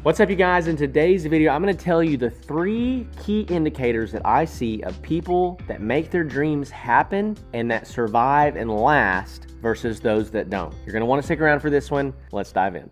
What's up, you guys? In today's video, I'm going to tell you the 3 key indicators that I see of people that make their dreams happen and that survive and last versus those that don't. You're going to want to stick around for this one. Let's dive in.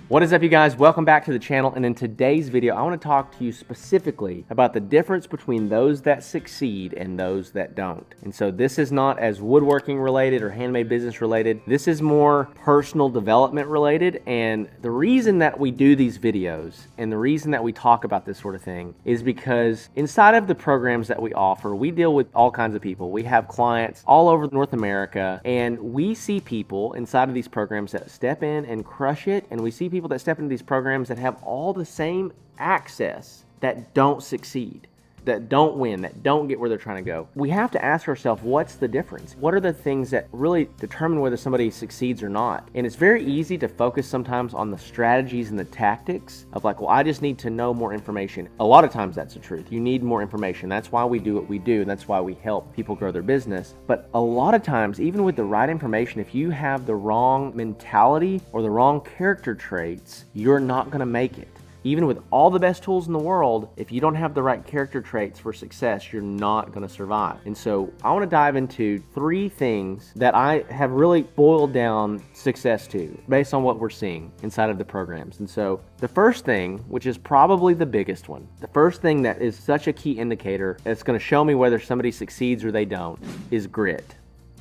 What is up, you guys? Welcome back to the channel, and in today's video I want to talk to you specifically about the difference between those that succeed and those that don't. And so this is not as woodworking related or handmade business related. This is more personal development related, and the reason that we do these videos and the reason that we talk about this sort of thing is because inside of the programs that we offer, we deal with all kinds of people. We have clients all over North America, and we see people inside of these programs that step in and crush it, and we see people that step into these programs that have all the same access that don't succeed, that don't win, that don't get where they're trying to go. We have to ask ourselves, what's the difference? What are the things that really determine whether somebody succeeds or not? And it's very easy to focus sometimes on the strategies and the tactics of like, well, I just need to know more information. A lot of times that's the truth. You need more information. That's why we do what we do, and that's why we help people grow their business. But a lot of times, even with the right information, if you have the wrong mentality or the wrong character traits, you're not going to make it. Even with all the best tools in the world, if you don't have the right character traits for success, you're not going to survive. And so I want to dive into 3 things that I have really boiled down success to based on what we're seeing inside of the programs. And so the first thing, which is probably the biggest one, the first thing that is such a key indicator that's going to show me whether somebody succeeds or they don't, is grit.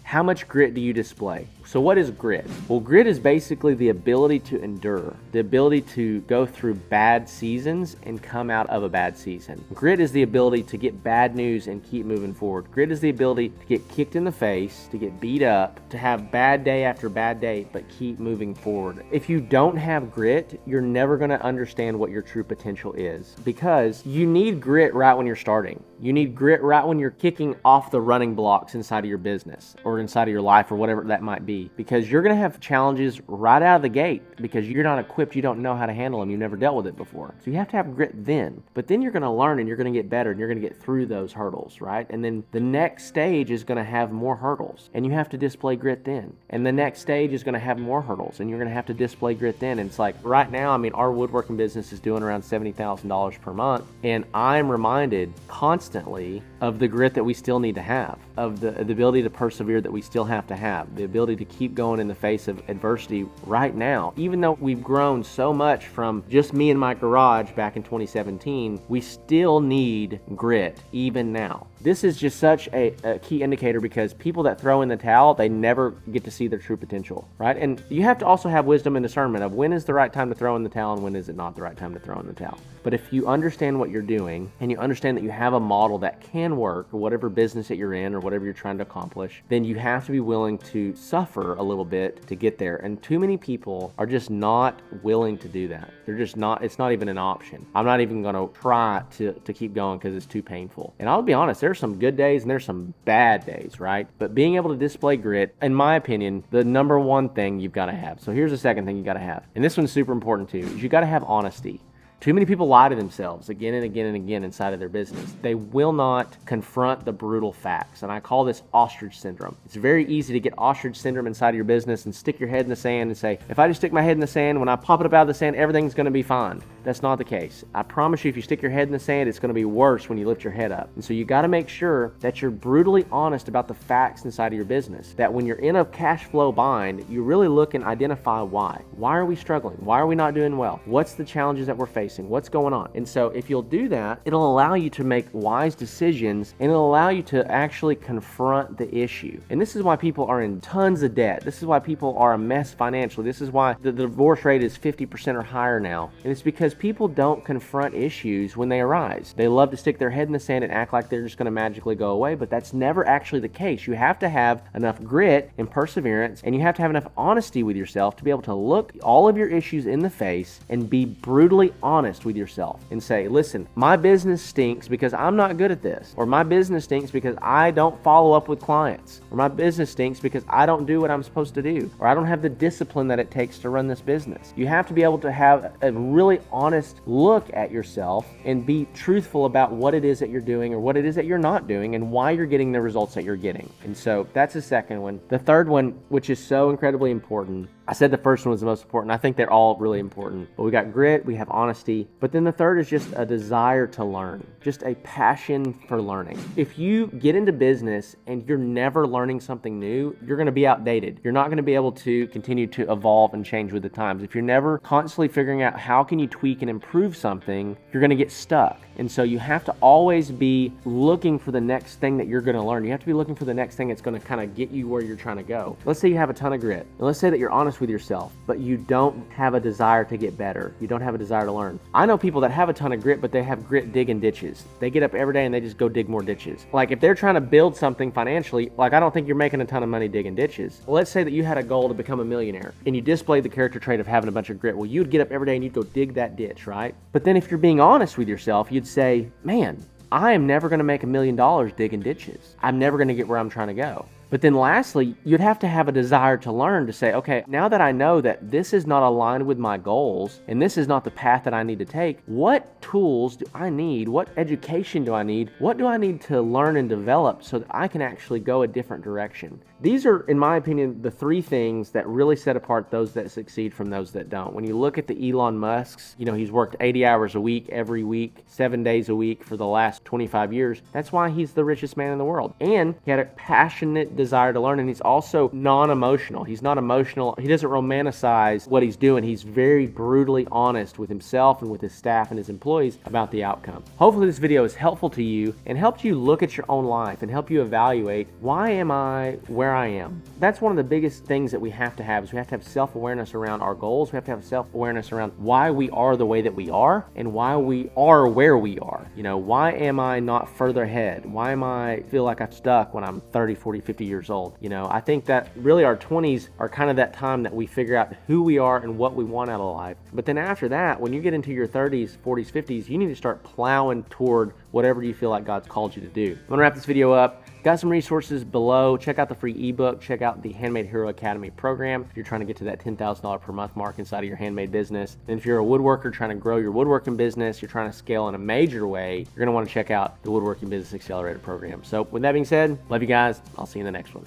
How much grit do you display? So what is grit? Well, grit is basically the ability to endure, the ability to go through bad seasons and come out of a bad season. Grit is the ability to get bad news and keep moving forward. Grit is the ability to get kicked in the face, to get beat up, to have bad day after bad day, but keep moving forward. If you don't have grit, you're never going to understand what your true potential is, because you need grit right when you're starting. You need grit right when you're kicking off the running blocks inside of your business or inside of your life or whatever that might be, because you're going to have challenges right out of the gate because you're not equipped, you don't know how to handle them, you've never dealt with it before. So you have to have grit then, but then you're going to learn and you're going to get better and you're going to get through those hurdles, right? And then the next stage is going to have more hurdles and you have to display grit then. And the next stage is going to have more hurdles and you're going to have to display grit then. And it's like right now, I mean, our woodworking business is doing around $70,000 per month, and I'm reminded constantly of the grit that we still need to have, of the ability to persevere that we still have to have, the ability to keep going in the face of adversity right now. Even though we've grown so much from just me in my garage back in 2017, we still need grit even now. This is just such a key indicator, because people that throw in the towel, they never get to see their true potential, right? And you have to also have wisdom and discernment of when is the right time to throw in the towel and when is it not the right time to throw in the towel. But if you understand what you're doing and you understand that you have a model that can work for whatever business that you're in or whatever you're trying to accomplish, then you have to be willing to suffer a little bit to get there. And too many people are just not willing to do that. They're just not, it's not even an option. I'm not even going to try to keep going because it's too painful. And I'll be honest, there's some good days and there's some bad days, right? But being able to display grit, in my opinion, the number one thing you've got to have. So here's the second thing you got to have. And this one's super important too, is you got to have honesty. Too many people lie to themselves again and again and again inside of their business. They will not confront the brutal facts, and I call this ostrich syndrome. It's very easy to get ostrich syndrome inside of your business and stick your head in the sand and say, if I just stick my head in the sand, when I pop it up out of the sand, everything's going to be fine. That's not the case. I promise you, if you stick your head in the sand, it's going to be worse when you lift your head up. And so you got to make sure that you're brutally honest about the facts inside of your business, that when you're in a cash flow bind, you really look and identify why. Why are we struggling? Why are we not doing well? What's the challenges that we're facing? What's going on? And so if you'll do that, it'll allow you to make wise decisions, and it'll allow you to actually confront the issue. And this is why people are in tons of debt. This is why people are a mess financially. This is why the divorce rate is 50% or higher now. And it's because people don't confront issues when they arise. They love to stick their head in the sand and act like they're just going to magically go away, but that's never actually the case. You have to have enough grit and perseverance, and you have to have enough honesty with yourself to be able to look all of your issues in the face and be brutally honest honest with yourself and say, listen, my business stinks because I'm not good at this, or my business stinks because I don't follow up with clients, or my business stinks because I don't do what I'm supposed to do, or I don't have the discipline that it takes to run this business. You have to be able to have a really honest look at yourself and be truthful about what it is that you're doing or what it is that you're not doing and why you're getting the results that you're getting. And so that's the second one. The third one, which is so incredibly important, I said the first one was the most important. I think they're all really important. But we got grit, we have honesty. But then the third is just a desire to learn, just a passion for learning. If you get into business and you're never learning something new, you're going to be outdated. You're not going to be able to continue to evolve and change with the times. If you're never constantly figuring out how can you tweak and improve something, you're going to get stuck. And so you have to always be looking for the next thing that you're going to learn. You have to be looking for the next thing that's going to kind of get you where you're trying to go. Let's say you have a ton of grit. And let's say that you're honest with yourself, but you don't have a desire to get better. You don't have a desire to learn. I know people that have a ton of grit, but they have grit digging ditches. They get up every day and they just go dig more ditches. Like if they're trying to build something financially, like I don't think you're making a ton of money digging ditches. Well, let's say that you had a goal to become a millionaire and you displayed the character trait of having a bunch of grit. Well, you'd get up every day and you'd go dig that ditch, right? But then if you're being honest with yourself, you'd say, man, I am never going to make $1 million digging ditches. I'm never going to get where I'm trying to go. But then lastly, you'd have to have a desire to learn, to say, okay, now that I know that this is not aligned with my goals and this is not the path that I need to take, what tools do I need? What education do I need? What do I need to learn and develop so that I can actually go a different direction? These are, in my opinion, the three things that really set apart those that succeed from those that don't. When you look at the Elon Musks, he's worked 80 hours a week, every week, 7 days a week for the last 25 years. That's why he's the richest man in the world. And he had a passionate desire to learn, and he's also non-emotional. He's not emotional. He doesn't romanticize what he's doing. He's very brutally honest with himself and with his staff and his employees about the outcome. Hopefully this video is helpful to you and helps you look at your own life and help you evaluate, why am I where I am? That's one of the biggest things that we have to have, is we have to have self-awareness around our goals. We have to have self-awareness around why we are the way that we are and why we are where we are. Why am I not further ahead? Why am I feel like I'm stuck when I'm 30, 40, 50 years old? I think that really our 20s are kind of that time that we figure out who we are and what we want out of life. But then after that, when you get into your 30s, 40s, 50s, you need to start plowing toward whatever you feel like God's called you to do. I'm gonna wrap this video up. Got some resources below. Check out the free ebook. Check out the Handmade Hero Academy program if you're trying to get to that $10,000 per month mark inside of your handmade business. And if you're a woodworker trying to grow your woodworking business, you're trying to scale in a major way, you're going to want to check out the Woodworking Business Accelerator program. So with that being said, love you guys. I'll see you in the next one.